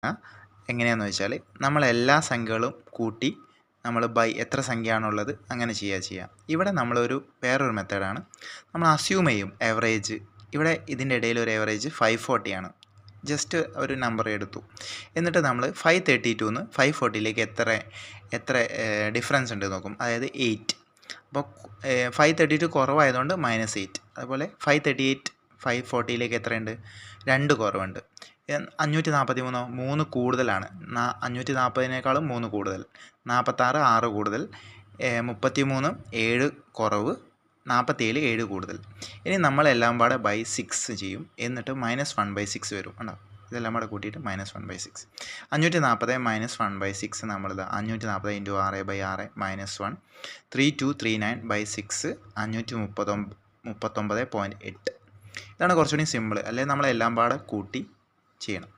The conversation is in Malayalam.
നോക്കാം. എങ്ങനെയാണെന്ന് വെച്ചാൽ നമ്മളെല്ലാ സംഖ്യകളും കൂട്ടി നമ്മൾ ബൈ എത്ര സംഖ്യയാണുള്ളത് അങ്ങനെ ചെയ്യാം. ഇവിടെ നമ്മളൊരു വേറൊരു മെത്തേഡാണ്. നമ്മൾ അസ്യൂം ചെയ്യും ആവറേജ്. ഇവിടെ ഇതിൻ്റെ ഇടയിൽ ഒരു ആവറേജ് 540 ആണ്. ജസ്റ്റ് ഒരു നമ്പർ എടുത്തു. എന്നിട്ട് നമ്മൾ 532ന്ന് 540ലേക്ക് എത്ര ഡിഫറൻസ് ഉണ്ട് നോക്കും. അതായത് 8. അപ്പോൾ 532 കുറവായതുകൊണ്ട് -8. അതുപോലെ 538 540ലേക്ക് എത്രയുണ്ട്? 2 കുറവുണ്ട്. 543 3 കൂടുതലാണ്. 540നേക്കാളും 3 കൂടുതൽ. 46 6 കൂടുതൽ. 33 7 കുറവ്. 47 7 കൂടുതൽ. ഇനി നമ്മളെല്ലാം പാടെ ബൈ 6 ചെയ്യും. എന്നിട്ട് -1/6 വരും. ഉണ്ടോ? ഇതെല്ലാം കൂടെ കൂട്ടിയിട്ട് -1/6. 540 -1/6 നമ്മളിത് 540 × 6/6 -1 3239/6 539.8. ഇതാണ് കുറച്ചുകൂടി സിമ്പിൾ. അല്ലെങ്കിൽ നമ്മളെല്ലാം പാടെ കൂട്ടി ചെയ്യണം.